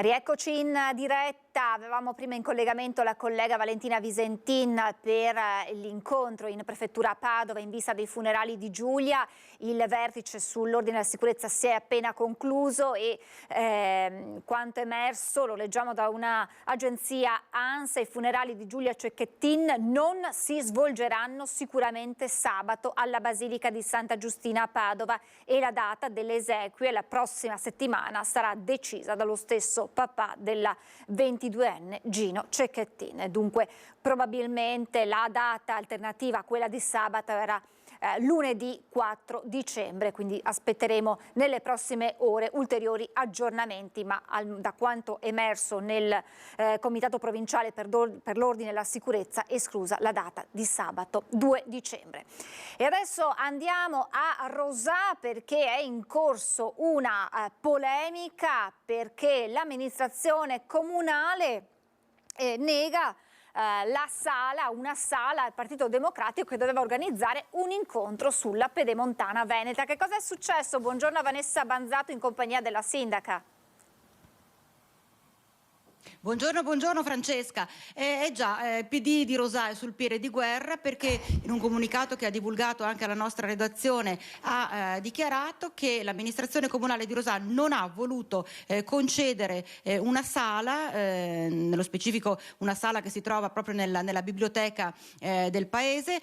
Rieccoci in diretta, avevamo prima in collegamento la collega Valentina Visentin per l'incontro in prefettura a Padova in vista dei funerali di Giulia. Il vertice sull'ordine e la sicurezza si è appena concluso e quanto emerso, lo leggiamo da un'agenzia ANSA, i funerali di Giulia Cecchettin non si svolgeranno sicuramente sabato alla Basilica di Santa Giustina a Padova e la data delle esequie la prossima settimana sarà decisa dallo stesso papà della 22enne Gino Cecchettin. Dunque probabilmente la data alternativa a quella di sabato era lunedì 4 dicembre, quindi aspetteremo nelle prossime ore ulteriori aggiornamenti, ma da quanto emerso nel Comitato Provinciale per l'Ordine e la Sicurezza esclusa la data di sabato 2 dicembre. E adesso andiamo a Rosà perché è in corso una polemica perché l'amministrazione comunale nega una sala al Partito Democratico che doveva organizzare un incontro sulla Pedemontana veneta. Che cosa è successo? Buongiorno a Vanessa Banzato in compagnia della sindaca. Buongiorno Francesca. PD di Rosà è sul piede di guerra perché in un comunicato che ha divulgato anche alla nostra redazione ha dichiarato che l'amministrazione comunale di Rosà non ha voluto concedere una sala, nello specifico una sala che si trova proprio nella biblioteca del paese,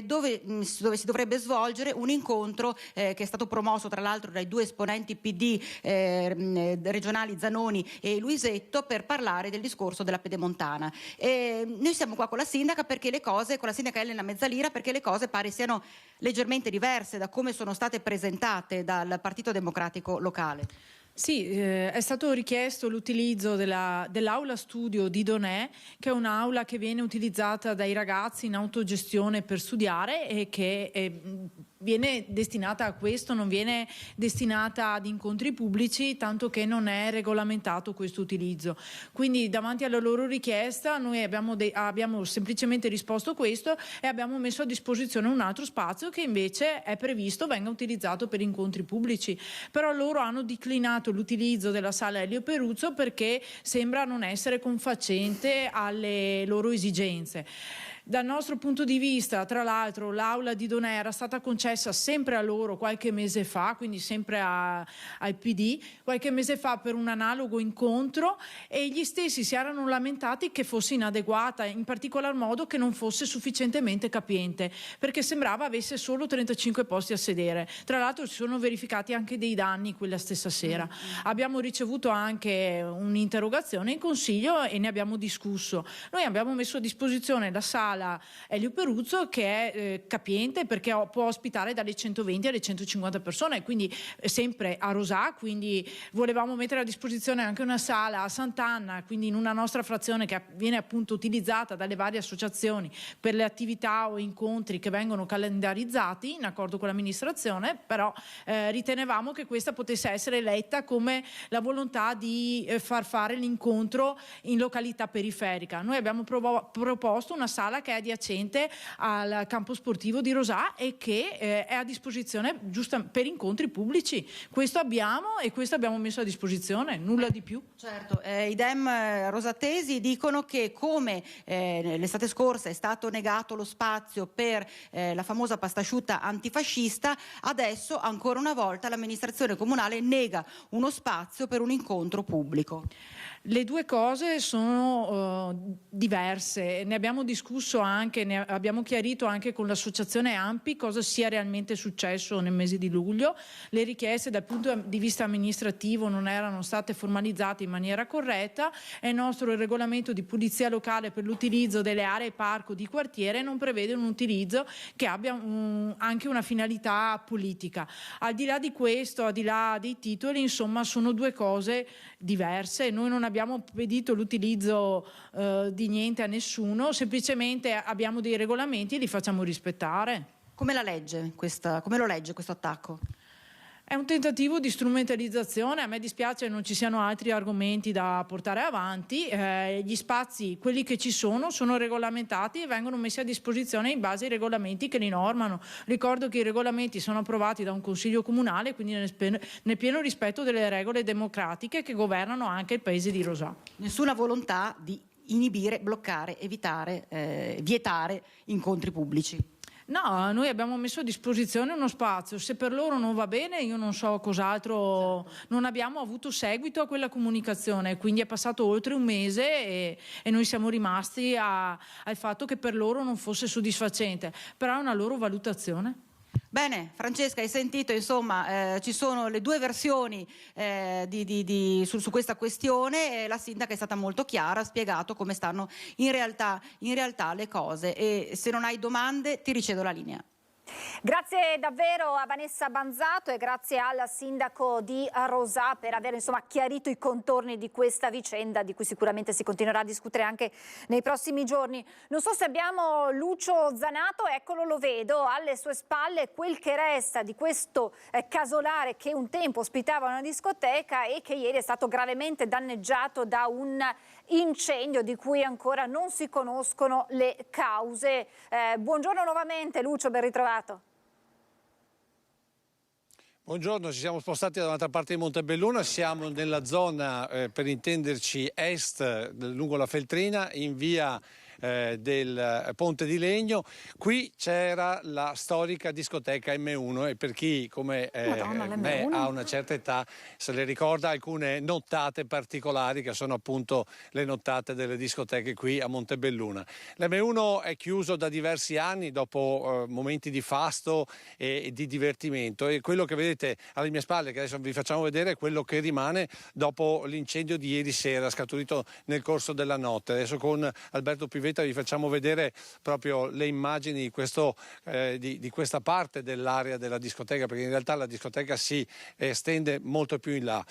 dove si dovrebbe svolgere un incontro che è stato promosso tra l'altro dai due esponenti PD regionali Zanoni e Luisetto per parlare del discorso della Pedemontana. Noi siamo qua con la sindaca perché con la sindaca Elena Mezzalira, perché le cose pare siano leggermente diverse da come sono state presentate dal Partito Democratico locale. Sì, è stato richiesto l'utilizzo dell'aula studio di Donè, che è un'aula che viene utilizzata dai ragazzi in autogestione per studiare e che viene destinata a questo, non viene destinata ad incontri pubblici, tanto che non è regolamentato questo utilizzo. Quindi davanti alla loro richiesta noi abbiamo semplicemente risposto questo e abbiamo messo a disposizione un altro spazio che invece è previsto venga utilizzato per incontri pubblici. Però loro hanno declinato l'utilizzo della sala Elio Peruzzo perché sembra non essere confacente alle loro esigenze. Dal nostro punto di vista, tra l'altro, l'aula di Donè era stata concessa sempre a loro qualche mese fa, quindi sempre al PD, qualche mese fa per un analogo incontro, e gli stessi si erano lamentati che fosse inadeguata, in particolar modo che non fosse sufficientemente capiente, perché sembrava avesse solo 35 posti a sedere. Tra l'altro si sono verificati anche dei danni quella stessa sera. Abbiamo ricevuto anche un'interrogazione in consiglio e ne abbiamo discusso. Noi abbiamo messo a disposizione la sala Elio Peruzzo che è capiente perché può ospitare dalle 120 alle 150 persone, quindi sempre a Rosà, quindi volevamo mettere a disposizione anche una sala a Sant'Anna, quindi in una nostra frazione che viene appunto utilizzata dalle varie associazioni per le attività o incontri che vengono calendarizzati in accordo con l'amministrazione, però ritenevamo che questa potesse essere letta come la volontà di far fare l'incontro in località periferica. Noi abbiamo proposto una sala che è adiacente al campo sportivo di Rosà e che è a disposizione giusta per incontri pubblici. Questo abbiamo messo a disposizione, nulla di più. Certo, i Dem rosatesi dicono che come l'estate scorsa è stato negato lo spazio per la famosa pastasciutta antifascista, adesso ancora una volta l'amministrazione comunale nega uno spazio per un incontro pubblico. Le due cose sono diverse, ne abbiamo discusso anche, ne abbiamo chiarito anche con l'associazione AMPI cosa sia realmente successo nel mese di luglio. Le richieste dal punto di vista amministrativo non erano state formalizzate in maniera corretta e il nostro regolamento di polizia locale per l'utilizzo delle aree parco di quartiere non prevede un utilizzo che abbia anche una finalità politica. Al di là di questo, al di là dei titoli, insomma, sono due cose diverse. Noi non abbiamo pedito l'utilizzo di niente a nessuno, semplicemente abbiamo dei regolamenti e li facciamo rispettare. Come lo legge questo attacco? È un tentativo di strumentalizzazione, a me dispiace non ci siano altri argomenti da portare avanti, gli spazi, quelli che ci sono regolamentati e vengono messi a disposizione in base ai regolamenti che li normano. Ricordo che i regolamenti sono approvati da un consiglio comunale, quindi nel pieno rispetto delle regole democratiche che governano anche il paese di Rosà. Nessuna volontà di inibire, bloccare, evitare, vietare incontri pubblici. No, noi abbiamo messo a disposizione uno spazio, se per loro non va bene io non so cos'altro, non abbiamo avuto seguito a quella comunicazione, quindi è passato oltre un mese e noi siamo rimasti al fatto che per loro non fosse soddisfacente, però è una loro valutazione. Bene, Francesca, hai sentito, insomma, ci sono le due versioni su questa questione, la sindaca è stata molto chiara, ha spiegato come stanno in realtà le cose, e se non hai domande ti ricevo la linea. Grazie davvero a Vanessa Banzato e grazie al sindaco di Rosà per aver chiarito i contorni di questa vicenda di cui sicuramente si continuerà a discutere anche nei prossimi giorni. Non so se abbiamo Lucio Zanato, eccolo, lo vedo, alle sue spalle quel che resta di questo casolare che un tempo ospitava una discoteca e che ieri è stato gravemente danneggiato da un incendio di cui ancora non si conoscono le cause. Buongiorno nuovamente Lucio, ben ritrovato. Buongiorno, ci siamo spostati dall'altra parte di Montebelluna, siamo nella zona, per intenderci, est, lungo la Feltrina, in via del Ponte di Legno. Qui c'era la storica discoteca M1 e per chi come me ha una certa età se le ricorda alcune nottate particolari che sono appunto le nottate delle discoteche qui a Montebelluna. L'M1 è chiuso da diversi anni dopo momenti di fasto e di divertimento, e quello che vedete alle mie spalle, che adesso vi facciamo vedere, è quello che rimane dopo l'incendio di ieri sera scaturito nel corso della notte. Adesso con Alberto Pivetta vi facciamo vedere proprio le immagini di questa parte dell'area della discoteca, perché in realtà la discoteca si estende molto più in là.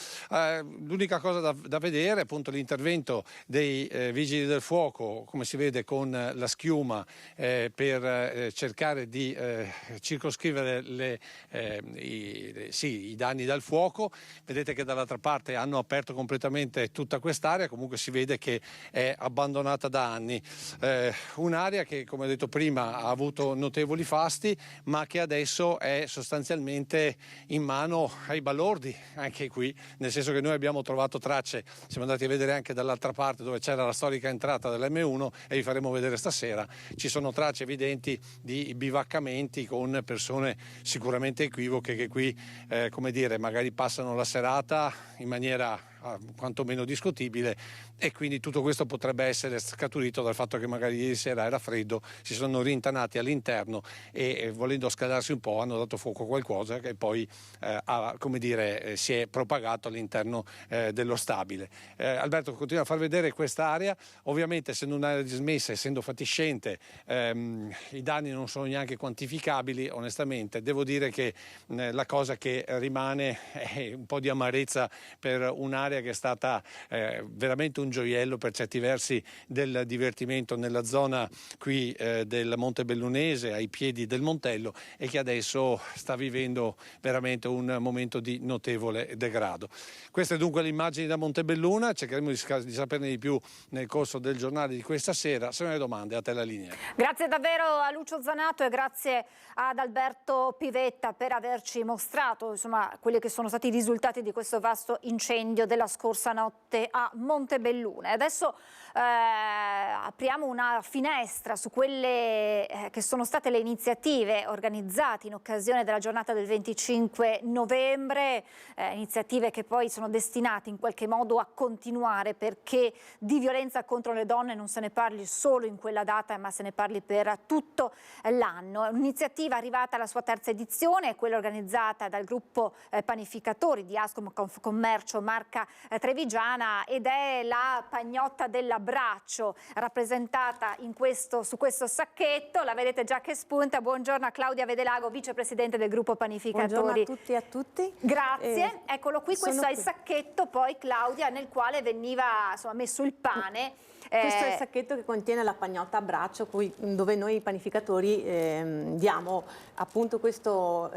L'unica cosa da vedere è appunto l'intervento dei vigili del fuoco, come si vede con la schiuma, per cercare di circoscrivere i danni dal fuoco. Vedete che dall'altra parte hanno aperto completamente tutta quest'area, comunque si vede che è abbandonata da anni. Un'area che, come ho detto prima, ha avuto notevoli fasti, ma che adesso è sostanzialmente in mano ai balordi, anche qui, nel senso che noi abbiamo trovato tracce, siamo andati a vedere anche dall'altra parte dove c'era la storica entrata dell'M1 e vi faremo vedere stasera, ci sono tracce evidenti di bivaccamenti con persone sicuramente equivoche che qui, come dire, magari passano la serata in maniera quantomeno discutibile, e quindi tutto questo potrebbe essere scaturito dal fatto che magari ieri sera era freddo, si sono rintanati all'interno e volendo scaldarsi un po' hanno dato fuoco a qualcosa che poi si è propagato all'interno dello stabile. Alberto continua a far vedere quest'area, ovviamente essendo un'area dismessa, essendo fatiscente, i danni non sono neanche quantificabili. Onestamente devo dire che la cosa che rimane è un po' di amarezza per un'area che è stata veramente un gioiello per certi versi del divertimento nella zona qui del Montebellunese, ai piedi del Montello, e che adesso sta vivendo veramente un momento di notevole degrado. Queste dunque le immagini da Montebelluna, cercheremo di saperne di più nel corso del giornale di questa sera. Se non hai domande, a te la linea. Grazie davvero a Lucio Zanato e grazie ad Alberto Pivetta per averci mostrato quelli che sono stati i risultati di questo vasto incendio della scorsa notte a Montebelluna. Adesso apriamo una finestra su quelle che sono state le iniziative organizzate in occasione della giornata del 25 novembre, iniziative che poi sono destinate in qualche modo a continuare, perché di violenza contro le donne non se ne parli solo in quella data, ma se ne parli per tutto l'anno. È un'iniziativa arrivata alla sua terza edizione, quella organizzata dal gruppo panificatori di Ascom Commercio Marca Trevigiana, ed è la pagnotta dell'abbraccio rappresentata su questo sacchetto. La vedete già che spunta. Buongiorno a Claudia Vedelago, vicepresidente del gruppo panificatori. Buongiorno a tutti e a tutti. Grazie. Eccolo qui, questo è il sacchetto poi, Claudia, nel quale veniva messo il pane Questo è il sacchetto che contiene la pagnotta a braccio, dove noi panificatori diamo appunto questo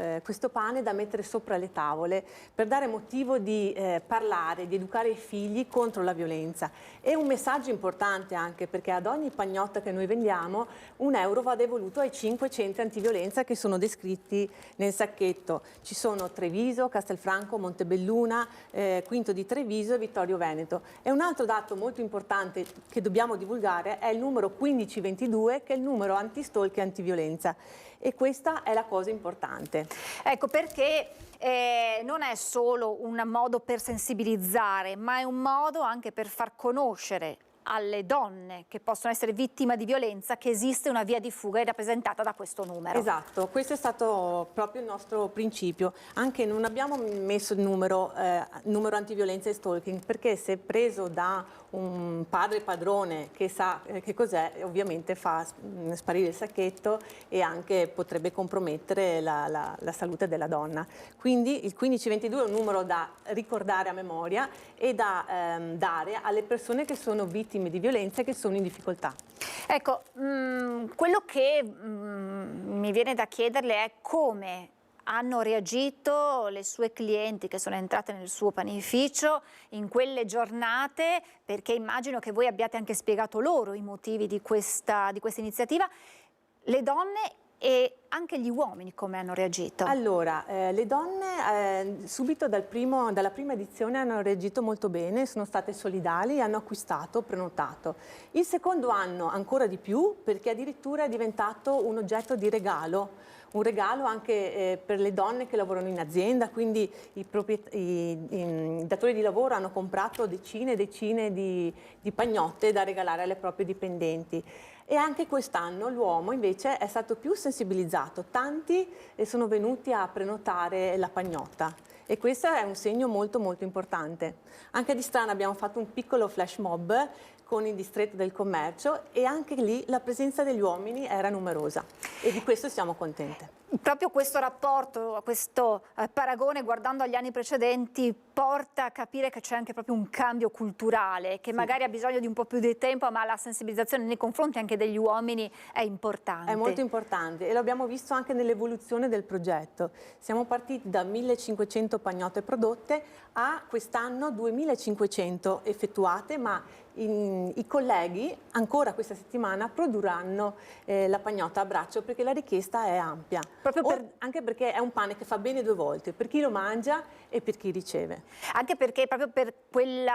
pane da mettere sopra le tavole per dare motivo di parlare, di educare i figli contro la violenza. È un messaggio importante anche perché ad ogni pagnotta che noi vendiamo €1 va devoluto ai 5 centri antiviolenza che sono descritti nel sacchetto. Ci sono Treviso, Castelfranco, Montebelluna, Quinto di Treviso e Vittorio Veneto. E un altro dato molto importante che dobbiamo divulgare è il numero 1522, che è il numero anti-stalk e antiviolenza. E questa è la cosa importante. Ecco, perché non è solo un modo per sensibilizzare, ma è un modo anche per far conoscere alle donne che possono essere vittime di violenza che esiste una via di fuga rappresentata da questo numero. Esatto, questo è stato proprio il nostro principio. Anche non abbiamo messo il numero antiviolenza e stalking, perché se preso da un padre padrone che sa che cos'è, ovviamente fa sparire il sacchetto e anche potrebbe compromettere la salute della donna. Quindi il 1522 è un numero da ricordare a memoria e da dare alle persone che sono vittime di violenza e che sono in difficoltà. Ecco, quello che mi viene da chiederle è come hanno reagito le sue clienti che sono entrate nel suo panificio in quelle giornate, perché immagino che voi abbiate anche spiegato loro i motivi di questa iniziativa, le donne e anche gli uomini come hanno reagito? Allora, le donne subito dalla prima edizione hanno reagito molto bene, sono state solidali, hanno acquistato, prenotato. Il secondo anno ancora di più, perché addirittura è diventato un oggetto di regalo. Un regalo anche per le donne che lavorano in azienda, quindi i datori di lavoro hanno comprato decine e decine di pagnotte da regalare alle proprie dipendenti. E anche quest'anno l'uomo invece è stato più sensibilizzato, tanti sono venuti a prenotare la pagnotta. E questo è un segno molto molto importante. Anche di Strana abbiamo fatto un piccolo flash mob con il distretto del commercio e anche lì la presenza degli uomini era numerosa e di questo siamo contente. Proprio questo rapporto, questo paragone guardando agli anni precedenti porta a capire che c'è anche proprio un cambio culturale che magari ha bisogno di un po' più di tempo, ma la sensibilizzazione nei confronti anche degli uomini è importante. È molto importante e lo abbiamo visto anche nell'evoluzione del progetto. Siamo partiti da 1500 pagnotte prodotte a quest'anno 2500 effettuate, ma i colleghi ancora questa settimana produrranno la pagnotta a braccio perché la richiesta è ampia. Anche perché è un pane che fa bene due volte, per chi lo mangia e per chi riceve. Anche perché proprio per quel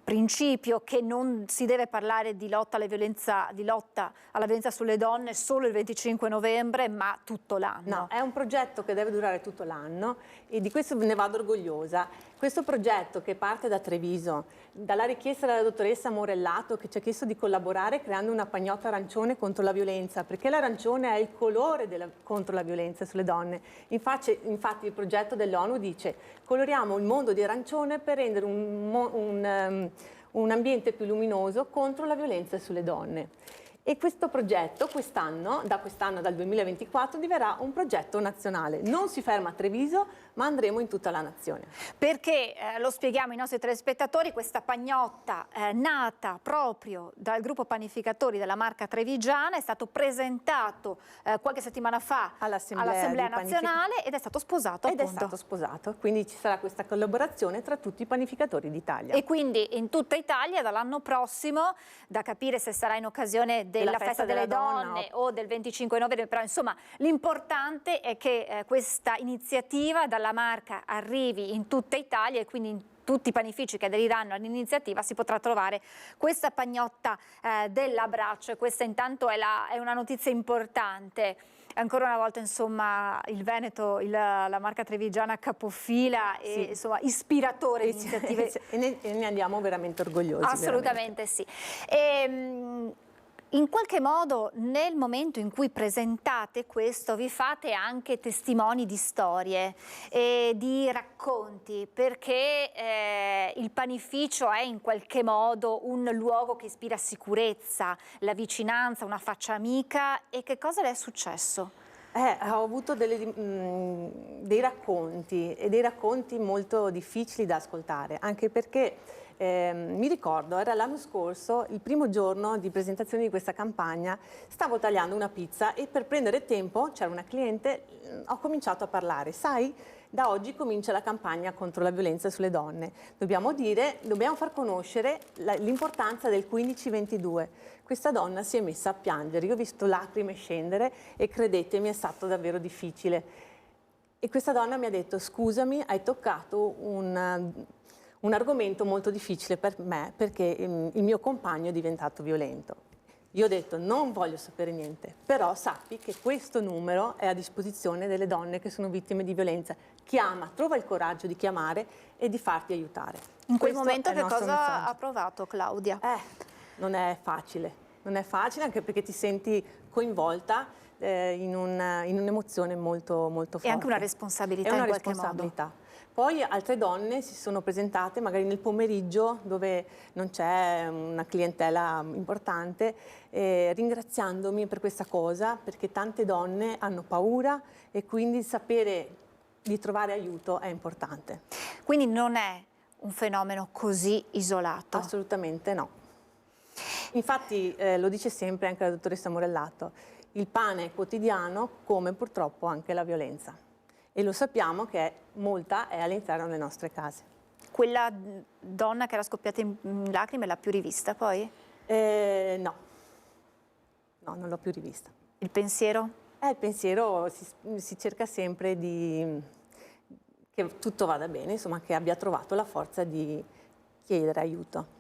principio che non si deve parlare di lotta alla violenza sulle donne solo il 25 novembre, ma tutto l'anno. No, è un progetto che deve durare tutto l'anno e di questo ne vado orgogliosa. Questo progetto che parte da Treviso, dalla richiesta della dottoressa Morellato che ci ha chiesto di collaborare creando una pagnotta arancione contro la violenza, perché l'arancione è il colore contro la violenza sulle donne. Infatti il progetto dell'ONU dice coloriamo il mondo di arancione per rendere un ambiente più luminoso contro la violenza sulle donne. E questo progetto da quest'anno, dal 2024, diverrà un progetto nazionale. Non si ferma a Treviso, ma andremo in tutta la nazione. Perché, lo spieghiamo ai nostri telespettatori, questa pagnotta nata proprio dal gruppo panificatori della marca trevigiana è stato presentato qualche settimana fa all'Assemblea nazionale ed è stato sposato appunto. È stato sposato, quindi ci sarà questa collaborazione tra tutti i panificatori d'Italia. E quindi in tutta Italia dall'anno prossimo, da capire se sarà in occasione della festa delle donne o del 25 novembre, però insomma l'importante è che questa iniziativa dalla marca arrivi in tutta Italia e quindi in tutti i panifici che aderiranno all'iniziativa si potrà trovare questa pagnotta dell'abbraccio e questa intanto è una notizia importante. Ancora una volta insomma il Veneto, la marca trevigiana capofila e insomma ispiratore di iniziative. E ne andiamo veramente orgogliosi. Assolutamente veramente. Sì. In qualche modo nel momento in cui presentate questo vi fate anche testimoni di storie e di racconti, perché il panificio è in qualche modo un luogo che ispira sicurezza, la vicinanza, una faccia amica. E che cosa le è successo? Ho avuto dei racconti e dei racconti molto difficili da ascoltare, anche perché mi ricordo, era l'anno scorso, il primo giorno di presentazione di questa campagna, stavo tagliando una pizza e per prendere tempo, c'era una cliente, ho cominciato a parlare. Sai, da oggi comincia la campagna contro la violenza sulle donne. Dobbiamo far conoscere l'importanza del 15-22. Questa donna si è messa a piangere, io ho visto lacrime scendere e credetemi è stato davvero difficile. E questa donna mi ha detto: scusami, hai toccato un argomento molto difficile per me perché il mio compagno è diventato violento. Io ho detto: non voglio sapere niente, però sappi che questo numero è a disposizione delle donne che sono vittime di violenza. Chiama, trova il coraggio di chiamare e di farti aiutare. In quel Questo momento è il che nostro cosa messaggio. ha provato Claudia? Non è facile anche perché ti senti coinvolta in un'emozione molto, molto forte. E anche una responsabilità È una in qualche responsabilità. Poi altre donne si sono presentate magari nel pomeriggio dove non c'è una clientela importante, ringraziandomi per questa cosa, perché tante donne hanno paura e quindi sapere di trovare aiuto è importante. Quindi non è un fenomeno così isolato? Assolutamente no. Infatti lo dice sempre anche la dottoressa Morellato, il pane è quotidiano come purtroppo anche la violenza. E lo sappiamo che molta è all'interno delle nostre case. Quella donna che era scoppiata in lacrime l'ha più rivista poi? No, non l'ho più rivista. Il pensiero? Il pensiero si cerca sempre che tutto vada bene, insomma, che abbia trovato la forza di chiedere aiuto.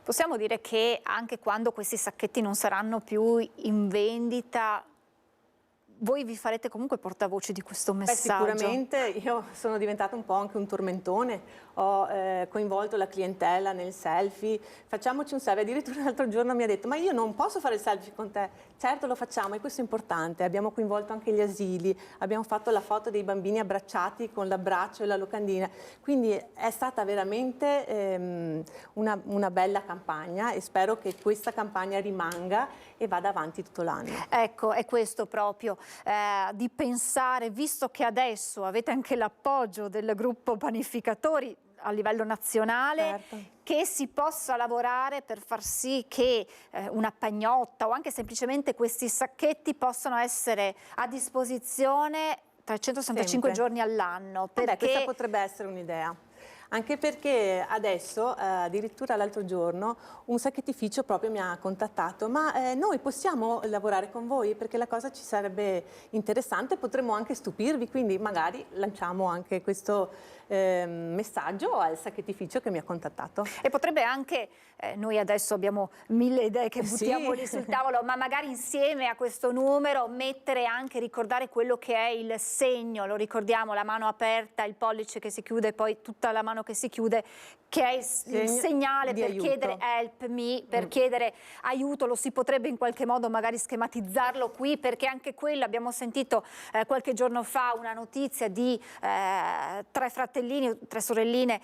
Possiamo dire che anche quando questi sacchetti non saranno più in vendita, voi vi farete comunque portavoce di questo messaggio? Sicuramente, io sono diventata un po' anche un tormentone, ho coinvolto la clientela nel selfie, facciamoci un selfie, addirittura l'altro giorno mi ha detto: ma io non posso fare il selfie con te. Certo lo facciamo e questo è importante, abbiamo coinvolto anche gli asili, abbiamo fatto la foto dei bambini abbracciati con l'abbraccio e la locandina, quindi è stata veramente una bella campagna e spero che questa campagna rimanga e vada avanti tutto l'anno. Ecco, è questo proprio, di pensare, visto che adesso avete anche l'appoggio del gruppo panificatori a livello nazionale, Certo. che si possa lavorare per far sì che una pagnotta o anche semplicemente questi sacchetti possano essere a disposizione 365 Sempre. giorni all'anno. Questa Perché potrebbe essere un'idea. Anche perché adesso, addirittura l'altro giorno, un sacchettificio proprio mi ha contattato: ma noi possiamo lavorare con voi? Perché la cosa ci sarebbe interessante, potremmo anche stupirvi, quindi magari lanciamo anche questo messaggio al sacchettificio che mi ha contattato. E potrebbe anche, noi adesso abbiamo 1000 idee che buttiamo Sì. lì sul tavolo, ma magari insieme a questo numero mettere anche, ricordare quello che è il segno, lo ricordiamo, la mano aperta, il pollice che si chiude, poi tutta la mano che si chiude, che è il segnale di per aiuto. chiedere help me, per chiedere aiuto. Lo si potrebbe in qualche modo magari schematizzarlo qui, perché anche quello, abbiamo sentito qualche giorno fa una notizia di 3 fratellini, 3 sorelline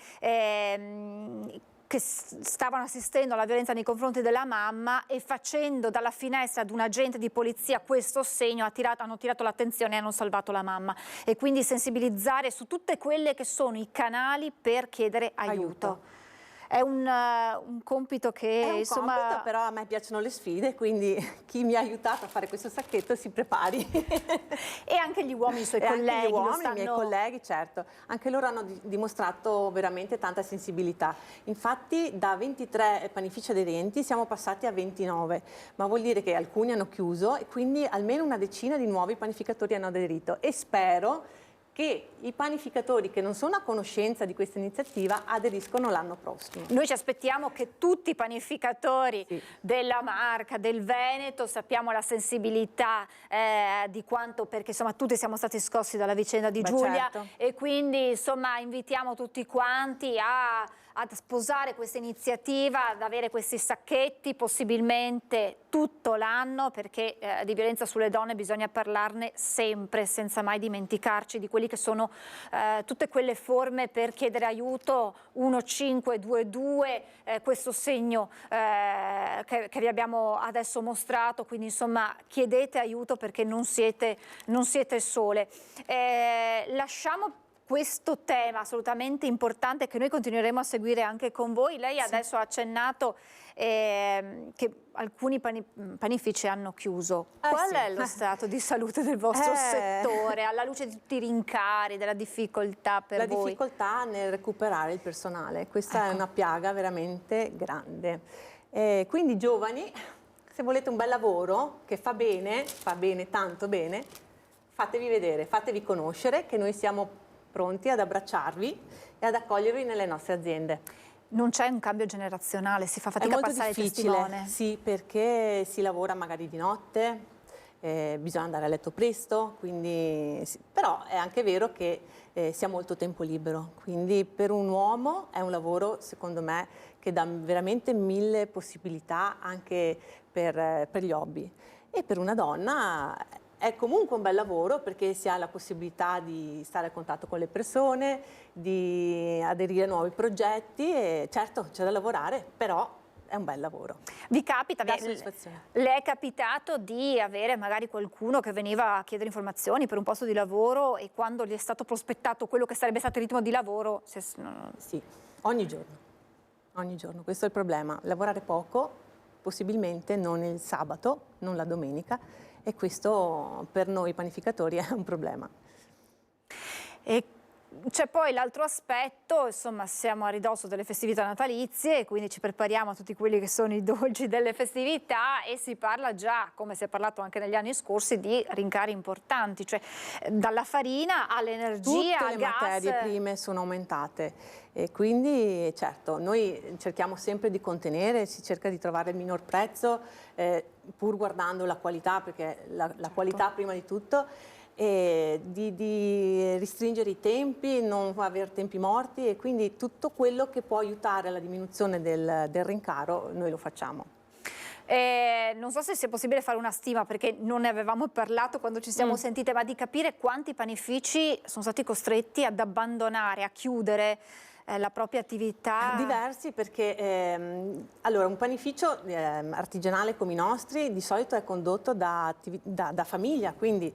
che stavano assistendo alla violenza nei confronti della mamma e facendo dalla finestra ad un agente di polizia questo segno hanno tirato l'attenzione e hanno salvato la mamma. E quindi sensibilizzare su tutte quelle che sono i canali per chiedere aiuto. È un compito che È un insomma... compito, però a me piacciono le sfide, quindi chi mi ha aiutato a fare questo sacchetto si prepari. E anche gli uomini, i suoi E colleghi, anche gli uomini, lo stanno... i miei colleghi, certo. Anche loro hanno dimostrato veramente tanta sensibilità. Infatti da 23 panifici aderenti siamo passati a 29, ma vuol dire che alcuni hanno chiuso e quindi almeno una decina di nuovi panificatori hanno aderito e spero che i panificatori che non sono a conoscenza di questa iniziativa aderiscono l'anno prossimo. Noi ci aspettiamo che tutti i panificatori della Marca, del Veneto, sappiamo la sensibilità di quanto, perché insomma tutti siamo stati scossi dalla vicenda di Giulia, certo. e quindi insomma invitiamo tutti quanti a ad sposare questa iniziativa, ad avere questi sacchetti possibilmente tutto l'anno, perché di violenza sulle donne bisogna parlarne sempre, senza mai dimenticarci di quelli che sono tutte quelle forme per chiedere aiuto, 1522, questo segno che vi abbiamo adesso mostrato, quindi insomma chiedete aiuto perché non siete sole. Lasciamo questo tema assolutamente importante che noi continueremo a seguire anche con voi. Lei adesso ha accennato che alcuni panifici hanno chiuso. Qual è lo stato di salute del vostro settore, alla luce di tutti i rincari, della difficoltà per voi? La difficoltà nel recuperare il personale, questa è una piaga veramente grande. Quindi giovani, se volete un bel lavoro che fa bene, tanto bene, fatevi vedere, fatevi conoscere, che noi siamo pronti ad abbracciarvi e ad accogliervi nelle nostre aziende. Non c'è un cambio generazionale, si fa fatica a passare il testimone. Sì, perché si lavora magari di notte, bisogna andare a letto presto, quindi però è anche vero che si ha molto tempo libero, quindi per un uomo è un lavoro, secondo me, che dà veramente 1000 possibilità anche per gli hobby, e per una donna è comunque un bel lavoro perché si ha la possibilità di stare a contatto con le persone, di aderire a nuovi progetti, e certo c'è da lavorare, però è un bel lavoro. Vi capita, dà soddisfazione. le è capitato di avere magari qualcuno che veniva a chiedere informazioni per un posto di lavoro e quando gli è stato prospettato quello che sarebbe stato il ritmo di lavoro? Sì, ogni giorno, questo è il problema, lavorare poco, possibilmente non il sabato, non la domenica, e questo per noi panificatori è un problema. E c'è poi l'altro aspetto, insomma siamo a ridosso delle festività natalizie, quindi ci prepariamo a tutti quelli che sono i dolci delle festività, e si parla già, come si è parlato anche negli anni scorsi, di rincari importanti, cioè dalla farina all'energia, al gas. Tutte le materie prime sono aumentate e quindi certo noi cerchiamo sempre di contenere, si cerca di trovare il minor prezzo pur guardando la qualità, perché la qualità prima di tutto, e di restringere i tempi, non avere tempi morti, e quindi tutto quello che può aiutare alla diminuzione del rincaro noi lo facciamo. Non so se sia possibile fare una stima, perché non ne avevamo parlato quando ci siamo sentite, ma di capire quanti panifici sono stati costretti ad abbandonare, a chiudere la propria attività. Diversi, perché allora un panificio artigianale come i nostri di solito è condotto da famiglia, quindi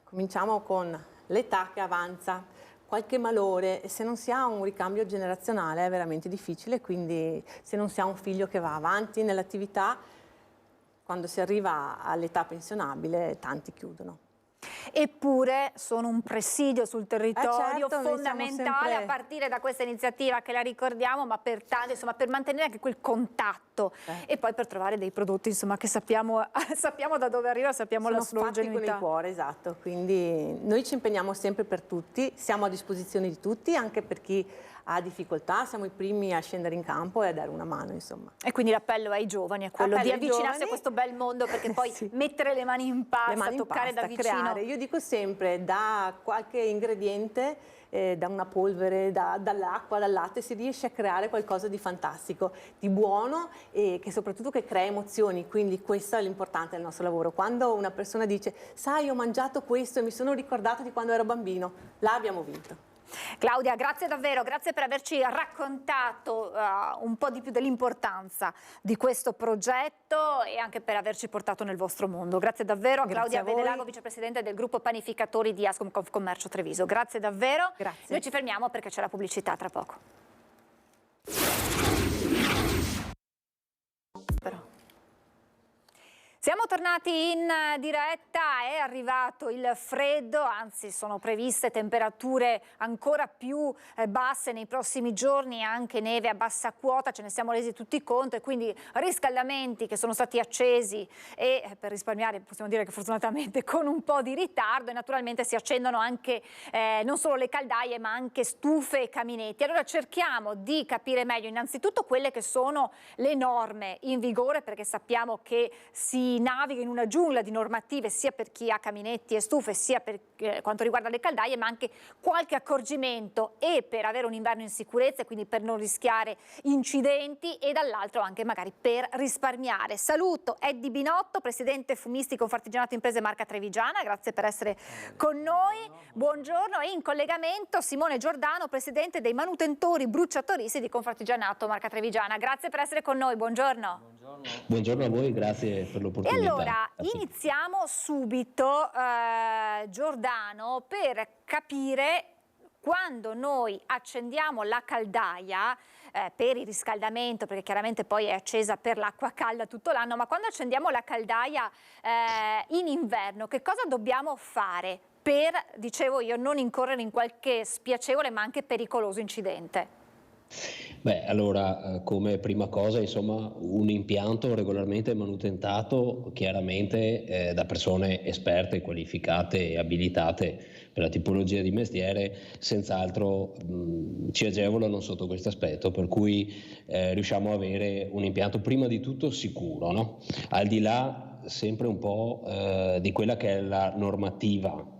cominciamo con l'età che avanza, qualche malore, e se non si ha un ricambio generazionale è veramente difficile, quindi se non si ha un figlio che va avanti nell'attività, quando si arriva all'età pensionabile tanti chiudono. Eppure sono un presidio sul territorio, certo, fondamentale a partire da questa iniziativa che la ricordiamo, ma per mantenere anche quel contatto e poi per trovare dei prodotti, insomma, che sappiamo da dove arriva, sappiamo la loro genuinità. Sono fatti con il cuore, esatto, quindi noi ci impegniamo sempre per tutti, siamo a disposizione di tutti, anche per chi ha difficoltà, siamo i primi a scendere in campo e a dare una mano, insomma. E quindi l'appello ai giovani è quello di avvicinarsi a questo bel mondo, perché poi mettere le mani in pasta, toccare da vicino. Creare. Io dico sempre, da qualche ingrediente, da una polvere, dall'acqua, dal latte, si riesce a creare qualcosa di fantastico, di buono, e che soprattutto che crea emozioni, quindi questo è l'importante del nostro lavoro. Quando una persona dice, sai, ho mangiato questo e mi sono ricordato di quando ero bambino, là abbiamo vinto. Claudia, grazie davvero, grazie per averci raccontato un po' di più dell'importanza di questo progetto e anche per averci portato nel vostro mondo. Grazie davvero a Claudia Vedelago, vicepresidente del gruppo panificatori di Ascom Confcommercio Treviso. Grazie davvero. Grazie. Noi ci fermiamo perché c'è la pubblicità tra poco. Siamo tornati in diretta, è arrivato il freddo, anzi sono previste temperature ancora più basse nei prossimi giorni, anche neve a bassa quota, ce ne siamo resi tutti conto, e quindi riscaldamenti che sono stati accesi e per risparmiare possiamo dire che fortunatamente con un po' di ritardo, e naturalmente si accendono anche non solo le caldaie ma anche stufe e caminetti. Allora cerchiamo di capire meglio innanzitutto quelle che sono le norme in vigore, perché sappiamo che si si naviga in una giungla di normative sia per chi ha caminetti e stufe sia per quanto riguarda le caldaie, ma anche qualche accorgimento e per avere un inverno in sicurezza e quindi per non rischiare incidenti e dall'altro anche magari per risparmiare. Saluto Eddie Binotto, presidente Fumisti Confartigianato Imprese Marca Trevigiana, grazie per essere con noi. Buongiorno, e in collegamento Simone Giordano, presidente dei manutentori bruciatoristi di Confartigianato Marca Trevigiana. Grazie per essere con noi, buongiorno. Buongiorno a voi, grazie per l'opportunità. E allora iniziamo subito, Giordano, per capire quando noi accendiamo la caldaia per il riscaldamento, perché chiaramente poi è accesa per l'acqua calda tutto l'anno, ma quando accendiamo la caldaia in inverno, che cosa dobbiamo fare per, dicevo io, non incorrere in qualche spiacevole ma anche pericoloso incidente? Beh, allora, come prima cosa, insomma, un impianto regolarmente manutentato, chiaramente da persone esperte, qualificate e abilitate per la tipologia di mestiere, senz'altro ci agevolano sotto questo aspetto, per cui riusciamo a avere un impianto prima di tutto sicuro, no? Al di là sempre un po' di quella che è la normativa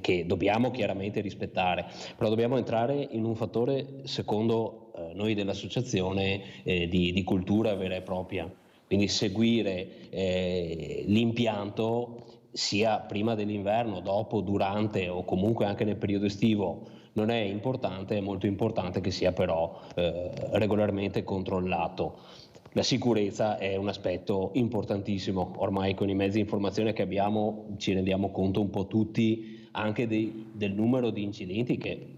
che dobbiamo chiaramente rispettare, però dobbiamo entrare in un fattore, secondo noi dell'associazione, di cultura vera e propria, quindi seguire l'impianto sia prima dell'inverno, dopo, durante o comunque anche nel periodo estivo non è importante, è molto importante che sia però regolarmente controllato. La sicurezza è un aspetto importantissimo, ormai con i mezzi di informazione che abbiamo ci rendiamo conto un po' tutti anche del numero di incidenti che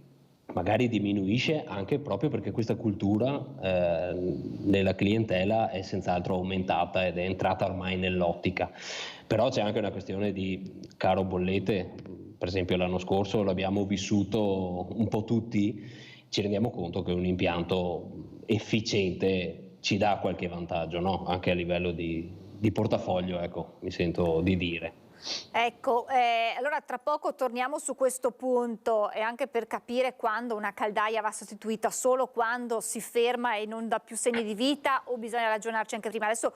magari diminuisce anche proprio perché questa cultura nella clientela è senz'altro aumentata ed è entrata ormai nell'ottica. Però c'è anche una questione di caro bollette, per esempio l'anno scorso l'abbiamo vissuto un po' tutti, ci rendiamo conto che un impianto efficiente ci dà qualche vantaggio, no? Anche a livello di portafoglio, ecco, mi sento di dire. Ecco, allora tra poco torniamo su questo punto e anche per capire quando una caldaia va sostituita, solo quando si ferma e non dà più segni di vita o bisogna ragionarci anche prima. Adesso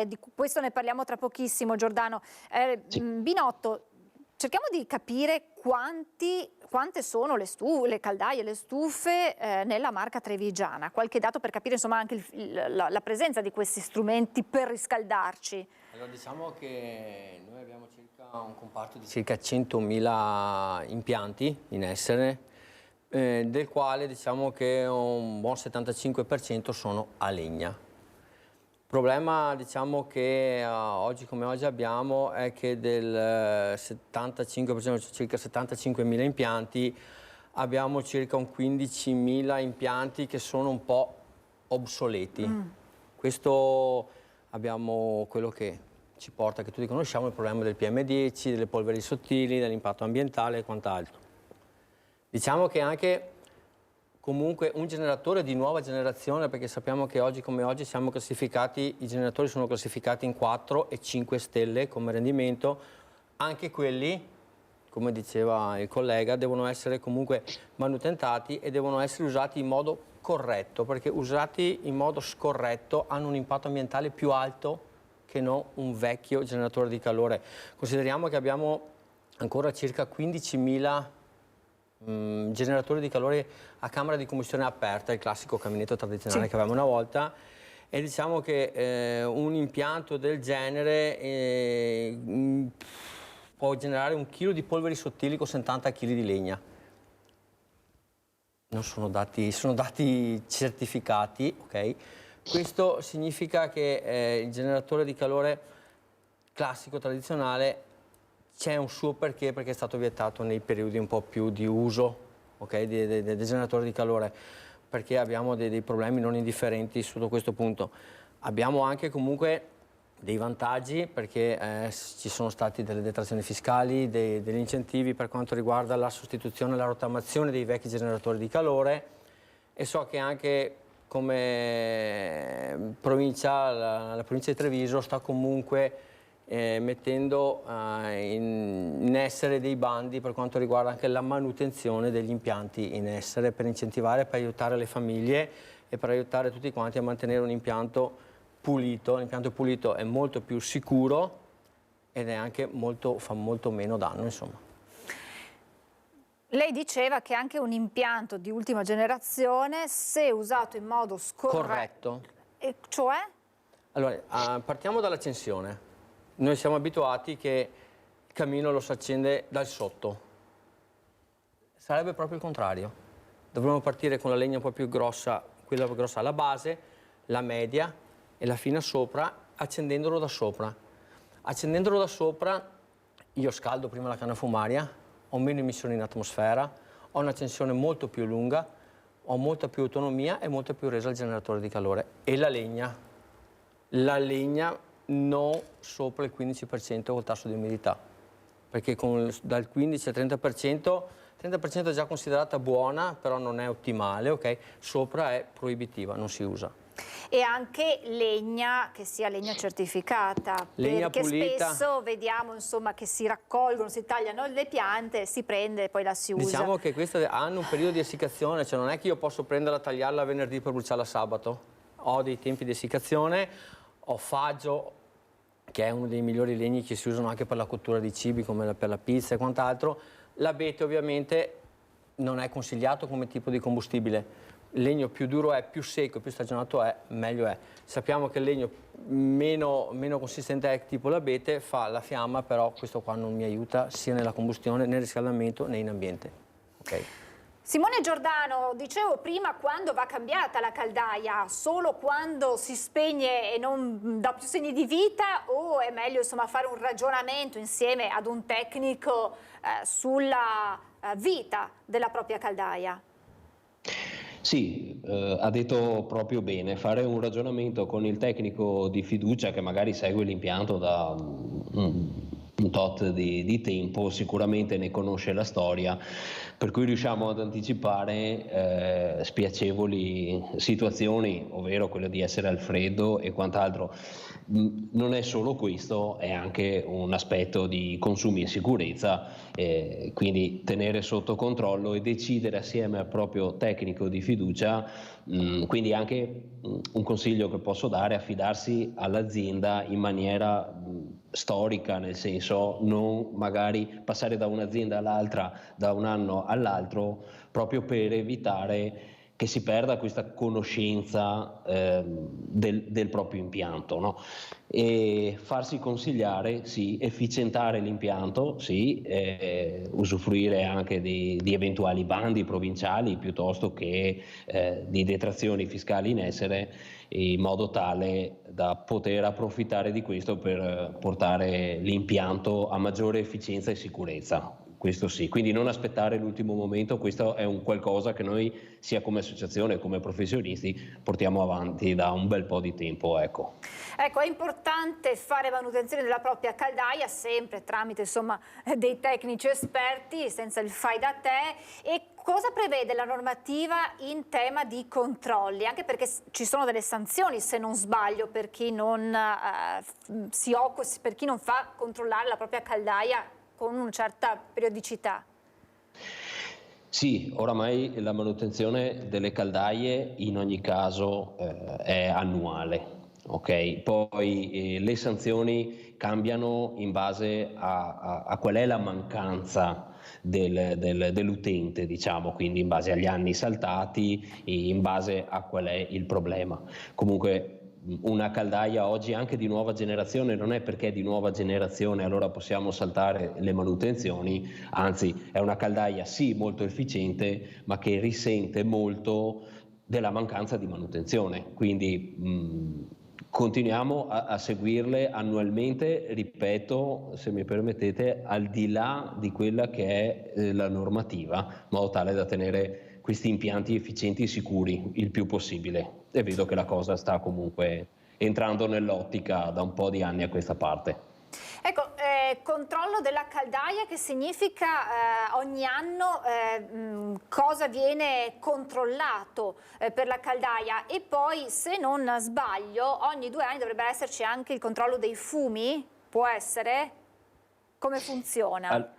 di questo ne parliamo tra pochissimo, Giordano. Sì. Binotto, cerchiamo di capire quante sono le caldaie, le stufe nella Marca Trevigiana. Qualche dato per capire insomma anche la presenza di questi strumenti per riscaldarci. Allora diciamo che noi abbiamo un comparto di circa 100.000 impianti in essere, del quale diciamo che un buon 75% sono a legna. Il problema diciamo che oggi come oggi abbiamo è che del 75%, circa 75.000 impianti, abbiamo circa un 15.000 impianti che sono un po' obsoleti. Questo abbiamo quello che ci porta, che tutti conosciamo, il problema del PM10, delle polveri sottili, dell'impatto ambientale e quant'altro. Diciamo che anche comunque un generatore di nuova generazione, perché sappiamo che oggi come oggi siamo classificati, i generatori sono classificati in 4 e 5 stelle come rendimento, anche quelli, come diceva il collega, devono essere comunque manutentati e devono essere usati in modo corretto, perché usati in modo scorretto hanno un impatto ambientale più alto che non un vecchio generatore di calore. Consideriamo che abbiamo ancora circa 15.000 generatori di calore a camera di combustione aperta, il classico caminetto tradizionale che avevamo una volta, e diciamo che un impianto del genere può generare 1 chilo di polveri sottili con 70 kg di legna. Non sono dati, sono dati certificati, ok? Questo significa che il generatore di calore classico, tradizionale, c'è un suo perché è stato vietato nei periodi un po' più di uso, okay, del generatore di calore, perché abbiamo dei problemi non indifferenti sotto questo punto. Abbiamo anche comunque dei vantaggi perché ci sono stati delle detrazioni fiscali, degli incentivi per quanto riguarda la sostituzione e la rottamazione dei vecchi generatori di calore, e so che anche come provincia, la provincia di Treviso sta comunque mettendo in essere dei bandi per quanto riguarda anche la manutenzione degli impianti in essere, per incentivare, per aiutare le famiglie e per aiutare tutti quanti a mantenere un impianto pulito, l'impianto pulito è molto più sicuro ed è anche fa molto meno danno, insomma. Lei diceva che anche un impianto di ultima generazione, se usato in modo corretto. E cioè? Allora, partiamo dall'accensione. Noi siamo abituati che il camino lo si accende dal sotto. Sarebbe proprio il contrario. Dovremmo partire con la legna un po' più grossa, quella più grossa alla base, la media e la fina sopra, accendendolo da sopra. Accendendolo da sopra, io scaldo prima la canna fumaria, ho meno emissioni in atmosfera, ho un'accensione molto più lunga, ho molta più autonomia e molta più resa al generatore di calore. E la legna non sopra il 15% col tasso di umidità, perché dal 15 al 30%, 30% è già considerata buona, però non è ottimale, ok? Sopra è proibitiva, non si usa. E anche legna che sia legna certificata, legna perché pulita. Spesso vediamo insomma che si raccolgono, si tagliano le piante, si prende e poi la si usa. Diciamo che queste hanno un periodo di essiccazione, cioè non è che io posso prenderla, tagliarla venerdì per bruciarla sabato. Ho dei tempi di essiccazione, ho faggio, che è uno dei migliori legni che si usano anche per la cottura di cibi, come per la pizza e quant'altro. L'abete ovviamente non è consigliato come tipo di combustibile. Il legno più duro è, più secco, più stagionato è, meglio è. Sappiamo che il legno meno consistente è tipo l'abete, fa la fiamma, però questo qua non mi aiuta sia nella combustione, né nel riscaldamento, né in ambiente. Okay. Simone Giordano, dicevo prima, quando va cambiata la caldaia? Solo quando si spegne e non dà più segni di vita, o è meglio insomma fare un ragionamento insieme ad un tecnico sulla vita della propria caldaia? Sì, ha detto proprio bene, fare un ragionamento con il tecnico di fiducia che magari segue l'impianto da un tot di tempo, sicuramente ne conosce la storia, per cui riusciamo ad anticipare spiacevoli situazioni, ovvero quello di essere al freddo e quant'altro. Non è solo questo, è anche un aspetto di consumi e sicurezza, quindi tenere sotto controllo e decidere assieme al proprio tecnico di fiducia. Quindi anche un consiglio che posso dare è affidarsi all'azienda in maniera storica, nel senso non magari passare da un'azienda all'altra, da un anno all'altro, proprio per evitare che si perda questa conoscenza del proprio impianto, no? E farsi consigliare, sì, efficientare l'impianto, sì, usufruire anche di eventuali bandi provinciali piuttosto che di detrazioni fiscali in essere, in modo tale da poter approfittare di questo per portare l'impianto a maggiore efficienza e sicurezza. Questo sì, quindi non aspettare l'ultimo momento, questo è un qualcosa che noi sia come associazione che come professionisti portiamo avanti da un bel po' di tempo. Ecco, è importante fare manutenzione della propria caldaia sempre tramite insomma dei tecnici esperti, senza il fai da te. E cosa prevede la normativa in tema di controlli? Anche perché ci sono delle sanzioni, se non sbaglio, per chi non per chi non fa controllare la propria caldaia con una certa periodicità. Sì, oramai la manutenzione delle caldaie in ogni caso è annuale, ok? Poi le sanzioni cambiano in base a qual è la mancanza dell'utente, diciamo, quindi in base agli anni saltati, in base a qual è il problema. Comunque una caldaia oggi anche di nuova generazione non è perché è di nuova generazione allora possiamo saltare le manutenzioni, anzi è una caldaia sì molto efficiente ma che risente molto della mancanza di manutenzione, quindi continuiamo a seguirle annualmente, ripeto, se mi permettete, al di là di quella che è la normativa, in modo tale da tenere questi impianti efficienti e sicuri il più possibile. E vedo che la cosa sta comunque entrando nell'ottica da un po' di anni a questa parte. Ecco, controllo della caldaia, che significa ogni anno cosa viene controllato per la caldaia, e poi, se non sbaglio, ogni 2 anni dovrebbe esserci anche il controllo dei fumi, può essere? Come funziona?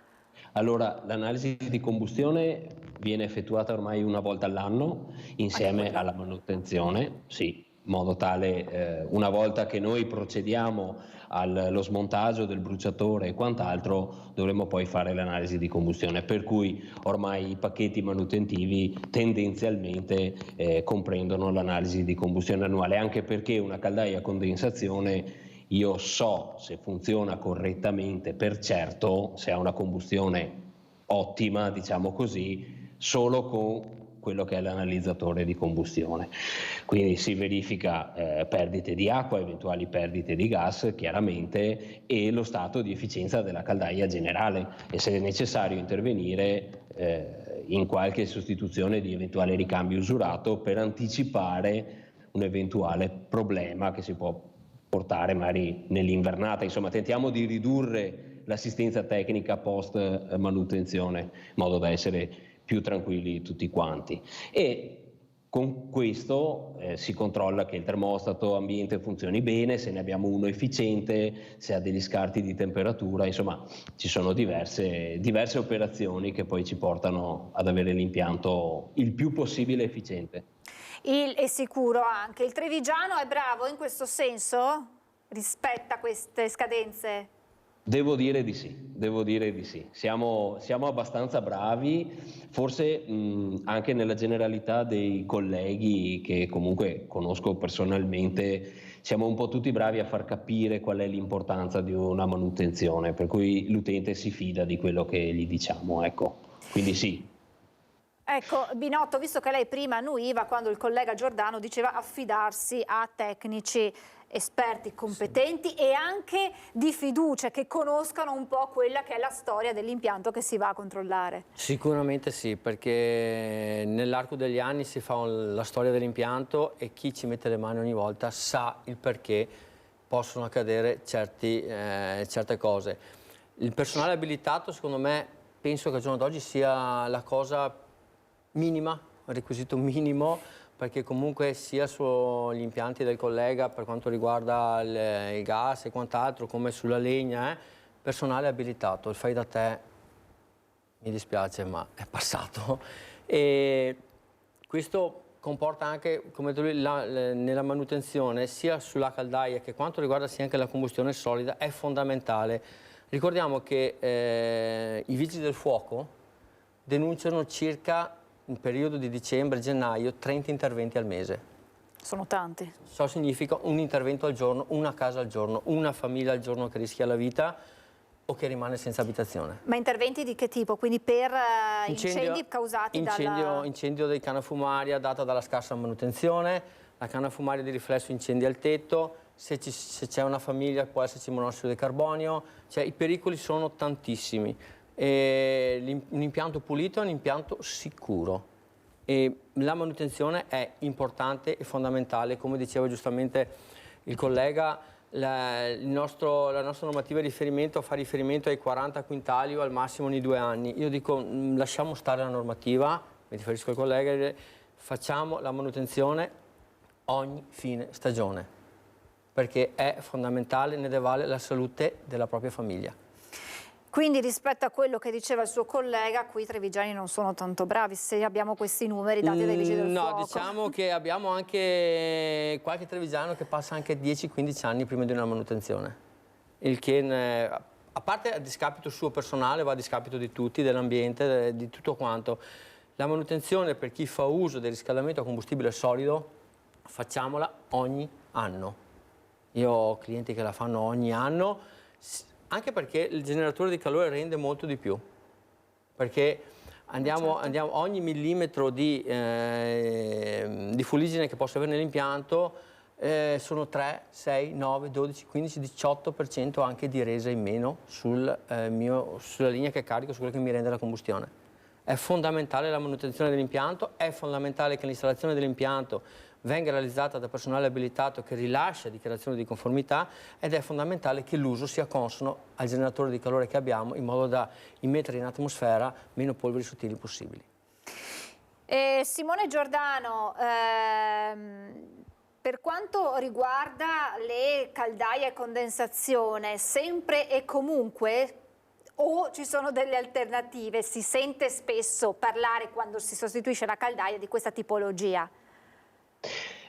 Allora, l'analisi di combustione viene effettuata ormai una volta all'anno insieme alla manutenzione, sì. in modo tale una volta che noi procediamo allo smontaggio del bruciatore e quant'altro dovremo poi fare l'analisi di combustione, per cui ormai i pacchetti manutentivi tendenzialmente comprendono l'analisi di combustione annuale, anche perché una caldaia a condensazione io so se funziona correttamente, per certo, se ha una combustione ottima, diciamo così, solo con quello che è l'analizzatore di combustione. Quindi si verifica perdite di acqua, eventuali perdite di gas chiaramente, e lo stato di efficienza della caldaia generale, e se è necessario intervenire in qualche sostituzione di eventuale ricambio usurato per anticipare un eventuale problema che si può portare magari nell'invernata. Insomma, tentiamo di ridurre l'assistenza tecnica post manutenzione in modo da essere più tranquilli tutti quanti, e con questo si controlla che il termostato ambiente funzioni bene, se ne abbiamo uno efficiente, se ha degli scarti di temperatura, insomma ci sono diverse operazioni che poi ci portano ad avere l'impianto il più possibile efficiente. E sicuro anche. Il trevigiano è bravo in questo senso? Rispetta queste scadenze? Devo dire di sì, siamo abbastanza bravi, forse anche nella generalità dei colleghi che comunque conosco personalmente, siamo un po' tutti bravi a far capire qual è l'importanza di una manutenzione, per cui l'utente si fida di quello che gli diciamo, ecco, quindi sì. Ecco, Binotto, visto che lei prima annuiva quando il collega Giordano diceva affidarsi a tecnici esperti, competenti e anche di fiducia, che conoscano un po' quella che è la storia dell'impianto che si va a controllare. Sicuramente sì, perché nell'arco degli anni si fa la storia dell'impianto e chi ci mette le mani ogni volta sa il perché possono accadere certe cose. Il personale abilitato, secondo me, penso che al giorno d'oggi sia la cosa minima, il requisito minimo, perché comunque sia sugli impianti del collega per quanto riguarda il gas e quant'altro, come sulla legna, personale abilitato, il fai da te, mi dispiace ma è passato, e questo comporta anche, come detto lui, nella manutenzione sia sulla caldaia che quanto riguarda sia anche la combustione solida è fondamentale. Ricordiamo che i vigili del fuoco denunciano circa in periodo di dicembre-gennaio 30 interventi al mese. Sono tanti. Ciò significa un intervento al giorno, una casa al giorno, una famiglia al giorno che rischia la vita o che rimane senza abitazione. Ma interventi di che tipo? Quindi per incendi causati dalla... Incendio dei canna fumaria data dalla scarsa manutenzione, la canna fumaria di riflesso incendia il tetto, se c'è una famiglia può esserci monossido di carbonio, cioè i pericoli sono tantissimi. Un impianto pulito è un impianto sicuro e la manutenzione è importante e fondamentale, come diceva giustamente il collega, la nostra normativa di riferimento fa riferimento ai 40 quintali o al massimo ogni 2 anni. Io dico lasciamo stare la normativa, mi riferisco al collega, facciamo la manutenzione ogni fine stagione perché è fondamentale, ne vale la salute della propria famiglia. Quindi rispetto a quello che diceva il suo collega, qui i trevigiani non sono tanto bravi, se abbiamo questi numeri dati dai vigili del fuoco. No, diciamo che abbiamo anche qualche trevigiano che passa anche 10-15 anni prima di una manutenzione. Il che, a parte a discapito suo personale, va a discapito di tutti, dell'ambiente, di tutto quanto. La manutenzione per chi fa uso del riscaldamento a combustibile solido, facciamola ogni anno. Io ho clienti che la fanno ogni anno, anche perché il generatore di calore rende molto di più, perché andiamo ogni millimetro di fuliggine che posso avere nell'impianto sono 3, 6, 9, 12, 15, 18% anche di resa in meno sulla linea che carico, su quello che mi rende la combustione. È fondamentale la manutenzione dell'impianto, è fondamentale che l'installazione dell'impianto venga realizzata da personale abilitato che rilascia dichiarazione di conformità ed è fondamentale che l'uso sia consono al generatore di calore che abbiamo in modo da immettere in atmosfera meno polveri sottili possibili. Simone Giordano, per quanto riguarda le caldaie a condensazione, sempre e comunque o ci sono delle alternative? Si sente spesso parlare quando si sostituisce la caldaia di questa tipologia?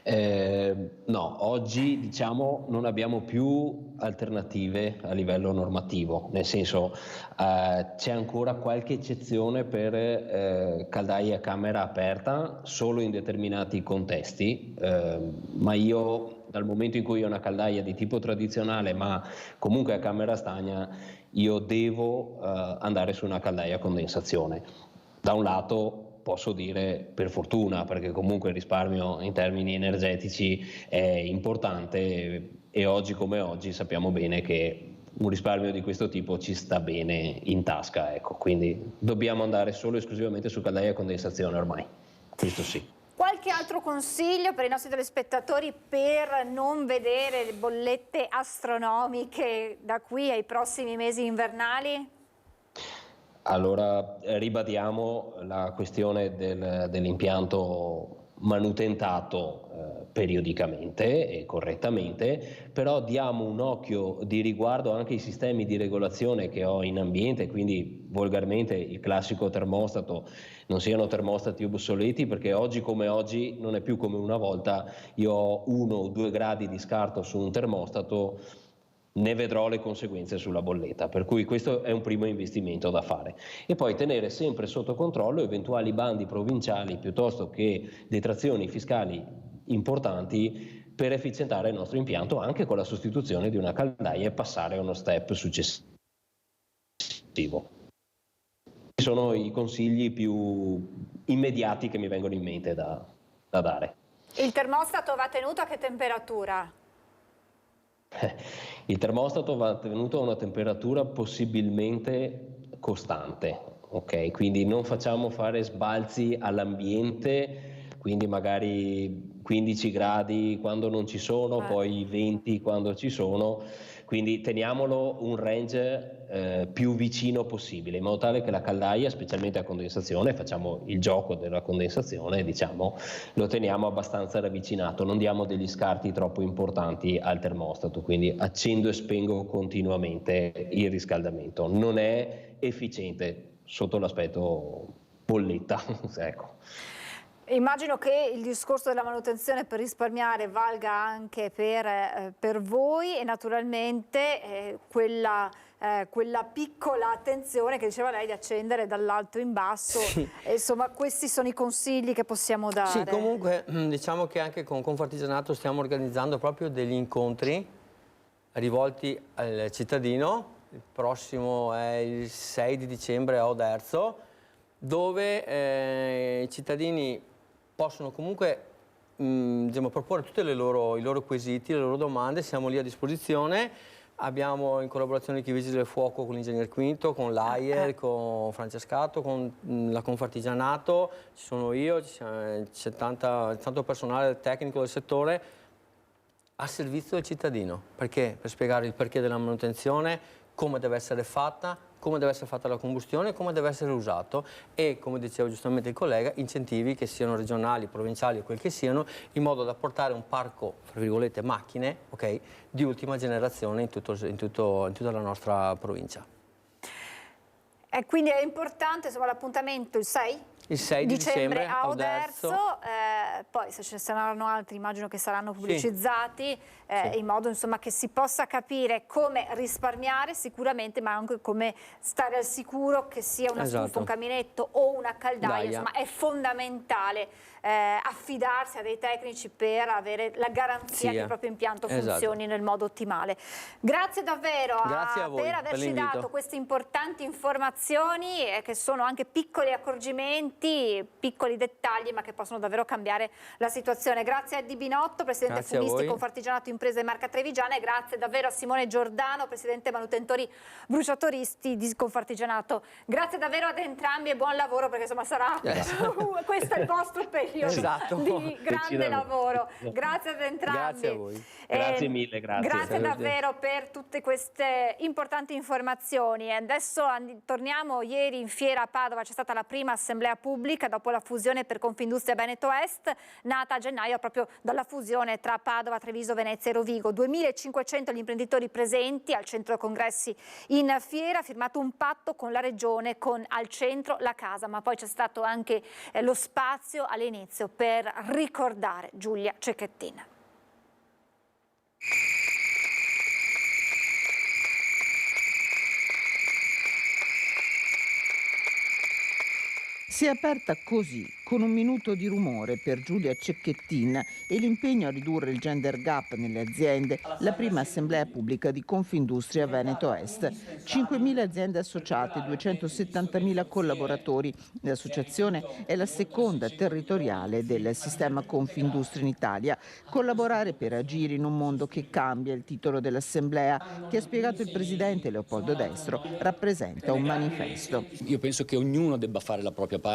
No, oggi diciamo non abbiamo più alternative a livello normativo, nel senso c'è ancora qualche eccezione per caldaie a camera aperta solo in determinati contesti, ma io dal momento in cui ho una caldaia di tipo tradizionale ma comunque a camera stagna, io devo andare su una caldaia a condensazione. Da un lato posso dire per fortuna, perché comunque il risparmio in termini energetici è importante e oggi come oggi sappiamo bene che un risparmio di questo tipo ci sta bene in tasca, ecco. Quindi dobbiamo andare solo e esclusivamente su caldaia a condensazione ormai, questo sì. Qualche altro consiglio per i nostri telespettatori per non vedere le bollette astronomiche da qui ai prossimi mesi invernali? Allora ribadiamo la questione dell'impianto manutentato periodicamente e correttamente, però diamo un occhio di riguardo anche ai sistemi di regolazione che ho in ambiente, quindi volgarmente il classico termostato, non siano termostati obsoleti, perché oggi come oggi non è più come una volta, io ho 1 o 2 gradi di scarto su un termostato, ne vedrò le conseguenze sulla bolletta, per cui questo è un primo investimento da fare. E poi tenere sempre sotto controllo eventuali bandi provinciali piuttosto che detrazioni fiscali importanti per efficientare il nostro impianto anche con la sostituzione di una caldaia e passare a uno step successivo. Questi sono i consigli più immediati che mi vengono in mente da dare. Il termostato va tenuto a che temperatura? Il termostato va tenuto a una temperatura possibilmente costante, ok? Quindi non facciamo fare sbalzi all'ambiente, quindi magari 15 gradi quando non ci sono, poi 20 quando ci sono, quindi teniamolo un range più vicino possibile, in modo tale che la caldaia, specialmente a condensazione, facciamo il gioco della condensazione, diciamo, lo teniamo abbastanza ravvicinato, non diamo degli scarti troppo importanti al termostato, quindi accendo e spengo continuamente il riscaldamento. Non è efficiente sotto l'aspetto bolletta, ecco. Immagino che il discorso della manutenzione per risparmiare valga anche per voi e naturalmente quella piccola attenzione che diceva lei di accendere dall'alto in basso. Sì. Insomma, questi sono i consigli che possiamo dare. Sì, comunque diciamo che anche con Confartigianato stiamo organizzando proprio degli incontri rivolti al cittadino. Il prossimo è il 6 di dicembre a Oderzo, dove i cittadini possono comunque diciamo, proporre tutti i loro quesiti, le loro domande, siamo lì a disposizione. Abbiamo in collaborazione con i Vigili del Fuoco, con l'Ingegner Quinto, con l'AIER, con Francescato, con la Confartigianato, ci sono io, c'è tanto personale tecnico del settore a servizio del cittadino. Perché? Per spiegare il perché della manutenzione, come deve essere fatta la combustione, come deve essere usato e, come diceva giustamente il collega, incentivi che siano regionali, provinciali o quel che siano, in modo da portare un parco, fra virgolette, macchine, okay, di ultima generazione in tutta la nostra provincia. E quindi è importante, insomma, l'appuntamento il 6? Il 6 di dicembre a Oderzo, poi se ce ne saranno altri immagino che saranno pubblicizzati, sì. In modo insomma che si possa capire come risparmiare sicuramente, ma anche come stare al sicuro, che sia una stufa, un caminetto o una caldaia, insomma è fondamentale affidarsi a dei tecnici per avere la garanzia che il proprio impianto funzioni nel modo ottimale. Grazie davvero per averci dato queste importanti informazioni che sono anche piccoli accorgimenti, piccoli dettagli, ma che possono davvero cambiare la situazione. Grazie a Eddie Binotto, Presidente Fumisti Confartigianato Imprese Marca Trevigiana, e grazie davvero a Simone Giordano, Presidente Manutentori Bruciatoristi di Confartigianato. Grazie davvero ad entrambi e buon lavoro, perché insomma sarà questo è il vostro periodo di grande lavoro. Grazie ad entrambi. Grazie a voi. Grazie mille, grazie. Grazie davvero per tutte queste importanti informazioni. Adesso torniamo. Ieri in fiera a Padova c'è stata la prima assemblea pubblica dopo la fusione per Confindustria Veneto Est, nata a gennaio proprio dalla fusione tra Padova, Treviso, Venezia e Rovigo. 2500 gli imprenditori presenti al centro congressi in fiera, ha firmato un patto con la regione, con al centro la casa, ma poi c'è stato anche lo spazio alle inizio per ricordare Giulia Cecchettin. Si è aperta così, con un minuto di rumore per Giulia Cecchettin e l'impegno a ridurre il gender gap nelle aziende, la prima assemblea pubblica di Confindustria Veneto Est. 5.000 aziende associate, 270.000 collaboratori. L'associazione è la seconda territoriale del sistema Confindustria in Italia. Collaborare per agire in un mondo che cambia, il titolo dell'assemblea, che ha spiegato il presidente Leopoldo Destro, rappresenta un manifesto. Io penso che ognuno debba fare la propria parte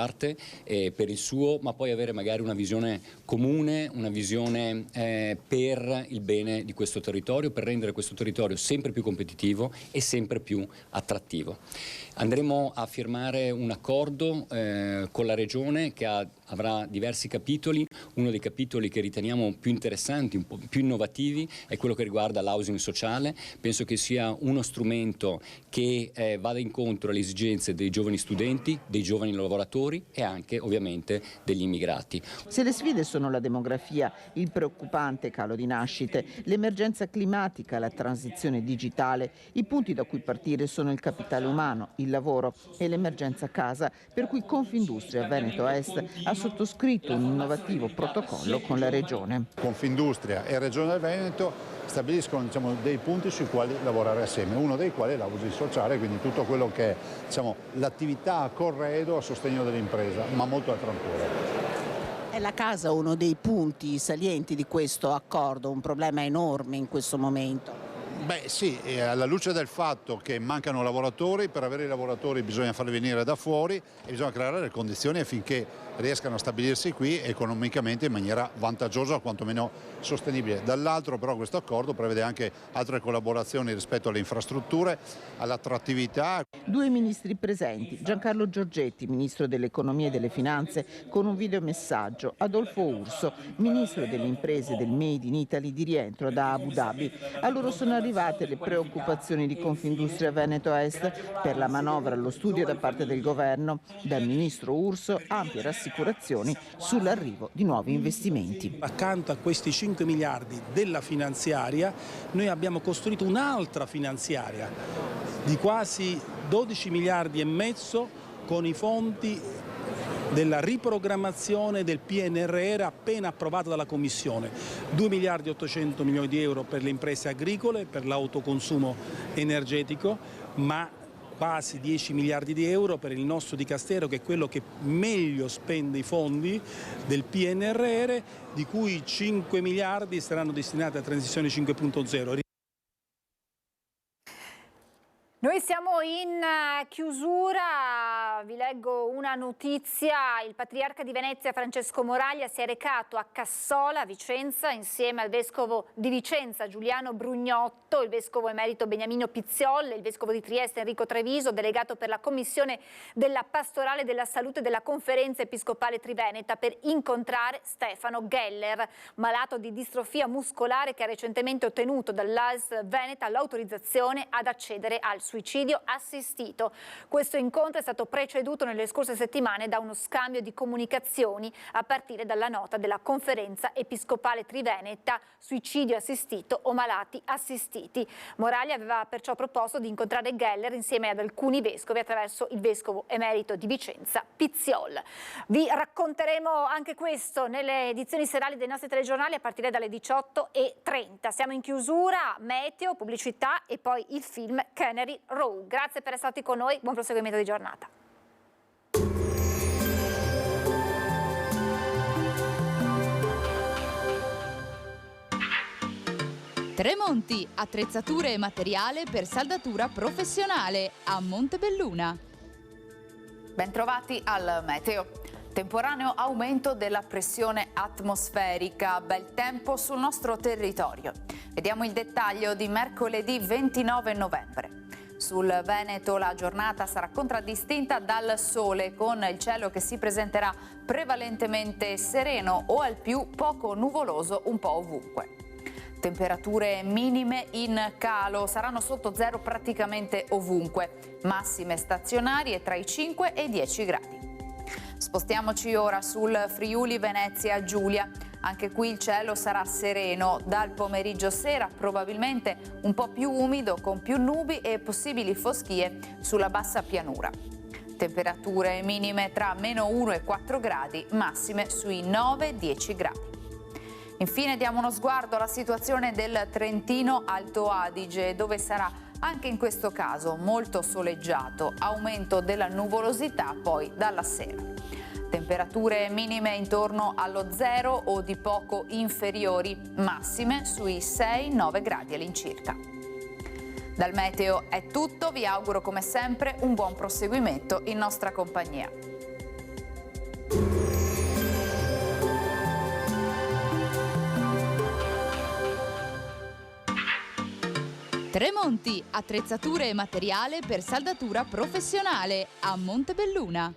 per il suo, ma poi avere magari una visione comune, una visione per il bene di questo territorio, per rendere questo territorio sempre più competitivo e sempre più attrattivo. Andremo a firmare un accordo con la Regione che avrà diversi capitoli. Uno dei capitoli che riteniamo più interessanti, un po' più innovativi, è quello che riguarda l'housing sociale. Penso che sia uno strumento che vada incontro alle esigenze dei giovani studenti, dei giovani lavoratori e anche ovviamente degli immigrati. Se le sfide sono la demografia, il preoccupante calo di nascite, l'emergenza climatica, la transizione digitale, i punti da cui partire sono il capitale umano, il lavoro e l'emergenza casa, per cui Confindustria Veneto Est ha sottoscritto un innovativo protocollo con la Regione. Confindustria e Regione del Veneto stabiliscono dei punti sui quali lavorare assieme, uno dei quali è l'housing sociale, quindi tutto quello che è l'attività a corredo a sostegno dell'impresa, ma molto altro ancora. È la casa uno dei punti salienti di questo accordo, un problema enorme in questo momento? Beh sì, alla luce del fatto che mancano lavoratori, per avere i lavoratori bisogna farli venire da fuori e bisogna creare le condizioni affinché riescano a stabilirsi qui economicamente in maniera vantaggiosa o quantomeno sostenibile. Dall'altro però questo accordo prevede anche altre collaborazioni rispetto alle infrastrutture, all'attrattività. Due ministri presenti, Giancarlo Giorgetti, ministro dell'economia e delle finanze, con un videomessaggio, Adolfo Urso, ministro delle imprese del Made in Italy di rientro da Abu Dhabi. A loro sono arrivate le preoccupazioni di Confindustria Veneto Est per la manovra allo studio da parte del governo. Dal ministro Urso ampie rassicurazioni sull'arrivo di nuovi investimenti. Accanto a questi 5 miliardi della finanziaria noi abbiamo costruito un'altra finanziaria di quasi 12 miliardi e mezzo con i fondi della riprogrammazione del PNRR appena approvato dalla Commissione. 2 miliardi e 800 milioni di euro per le imprese agricole, per l'autoconsumo energetico, ma quasi 10 miliardi di euro per il nostro dicastero, che è quello che meglio spende i fondi del PNRR, di cui 5 miliardi saranno destinati a Transizione 5.0. Noi siamo in chiusura, vi leggo una notizia: il patriarca di Venezia Francesco Moraglia si è recato a Cassola, Vicenza, insieme al vescovo di Vicenza Giuliano Brugnotto, il vescovo emerito Beniamino Pizzolle, il vescovo di Trieste Enrico Treviso, delegato per la commissione della pastorale della salute della Conferenza Episcopale Triveneta, per incontrare Stefano Geller, malato di distrofia muscolare, che ha recentemente ottenuto dall'ASL Veneta l'autorizzazione ad accedere al suicidio assistito. Questo incontro è stato preceduto nelle scorse settimane da uno scambio di comunicazioni a partire dalla nota della Conferenza Episcopale Triveneta Suicidio assistito o malati assistiti. Moraglia aveva perciò proposto di incontrare Geller insieme ad alcuni vescovi attraverso il vescovo emerito di Vicenza Pizziol. Vi racconteremo anche questo nelle edizioni serali dei nostri telegiornali a partire dalle 18:30. Siamo in chiusura, meteo, pubblicità e poi il film Canary Row. Grazie per essere stati con noi, buon proseguimento di giornata. Tremonti, attrezzature e materiale per saldatura professionale a Montebelluna. Bentrovati al meteo. Temporaneo aumento della pressione atmosferica, bel tempo sul nostro territorio. Vediamo il dettaglio di mercoledì 29 novembre. Sul Veneto la giornata sarà contraddistinta dal sole, con il cielo che si presenterà prevalentemente sereno o al più poco nuvoloso un po' ovunque. Temperature minime in calo, saranno sotto zero praticamente ovunque, massime stazionarie tra i 5 e i 10 gradi. Spostiamoci ora sul Friuli Venezia Giulia. Anche qui il cielo sarà sereno, dal pomeriggio sera probabilmente un po' più umido con più nubi e possibili foschie sulla bassa pianura. Temperature minime tra -1 e 4 gradi, massime sui 9-10 gradi. Infine diamo uno sguardo alla situazione del Trentino Alto Adige, dove sarà anche in questo caso molto soleggiato, aumento della nuvolosità poi dalla sera. Temperature minime intorno allo 0 o di poco inferiori, massime sui 6-9 gradi all'incirca. Dal meteo è tutto, vi auguro come sempre un buon proseguimento in nostra compagnia. Tremonti, attrezzature e materiale per saldatura professionale a Montebelluna.